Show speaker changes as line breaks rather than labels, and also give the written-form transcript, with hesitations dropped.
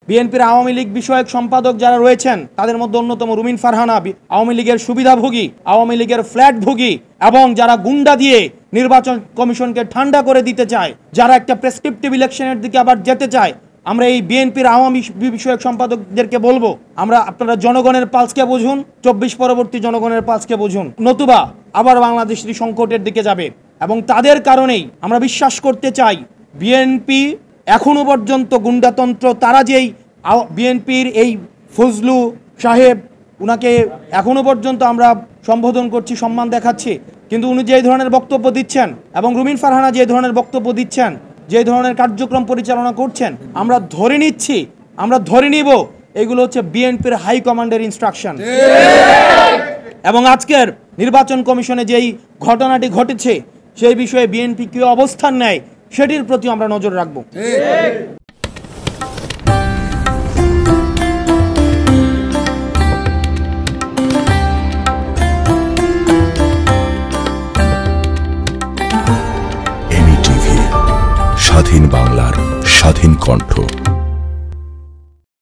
বিএনপির আওয়ামী লীগ বিষয়ক সম্পাদক যারা রয়েছেন তাদের মধ্যে অন্যতম রুমিন ফারহানা আওয়ামী লীগের সুবিধাভোগী, আওয়ামী লীগের ফ্ল্যাটভোগী এবং যারা গুন্ডা দিয়ে নির্বাচন কমিশনকে ঠান্ডা করে দিতে চায়, যারা একটা প্রেসক্রিপটিভ ইলেকশনের দিকে আবার যেতে চায়, আমরা এই বিএনপির আওয়ামী বিষয়ক সম্পাদকদেরকে বলবো, আপনারা জনগণের পালসকে বুঝুন, 24 পরবর্তী জনগণের পালসকে বুঝুন, নতুবা আবার বাংলাদেশটি সংকটের দিকে যাবে। এবং তাদের কারণেই আমরা বিশ্বাস করতে চাই বিএনপি এখনো পর্যন্ত গুন্ডাতন্ত্র, তারা যেই বিএনপির এই ফজলু সাহেব, উনাকে এখনো পর্যন্ত আমরা সম্বোধন করছি, সম্মান দেখাচ্ছি, কিন্তু উনি যে ধরনের বক্তব্য দিচ্ছেন এবং রুমিন ফারহানা যে ধরনের বক্তব্য দিচ্ছেন, যে ধরনের কার্যক্রম পরিচালনা করছেন, আমরা ধরে নিব এগুলো হচ্ছে বিএনপির হাই কমান্ডের ইনস্ট্রাকশন। এবং আজকের নির্বাচন কমিশনে যেই ঘটনাটি ঘটেছে সেই বিষয়ে বিএনপি কি অবস্থান নেয় সেটির প্রতি আমরা নজর রাখবো।
স্বাধীন বাংলার স্বাধীন কণ্ঠ।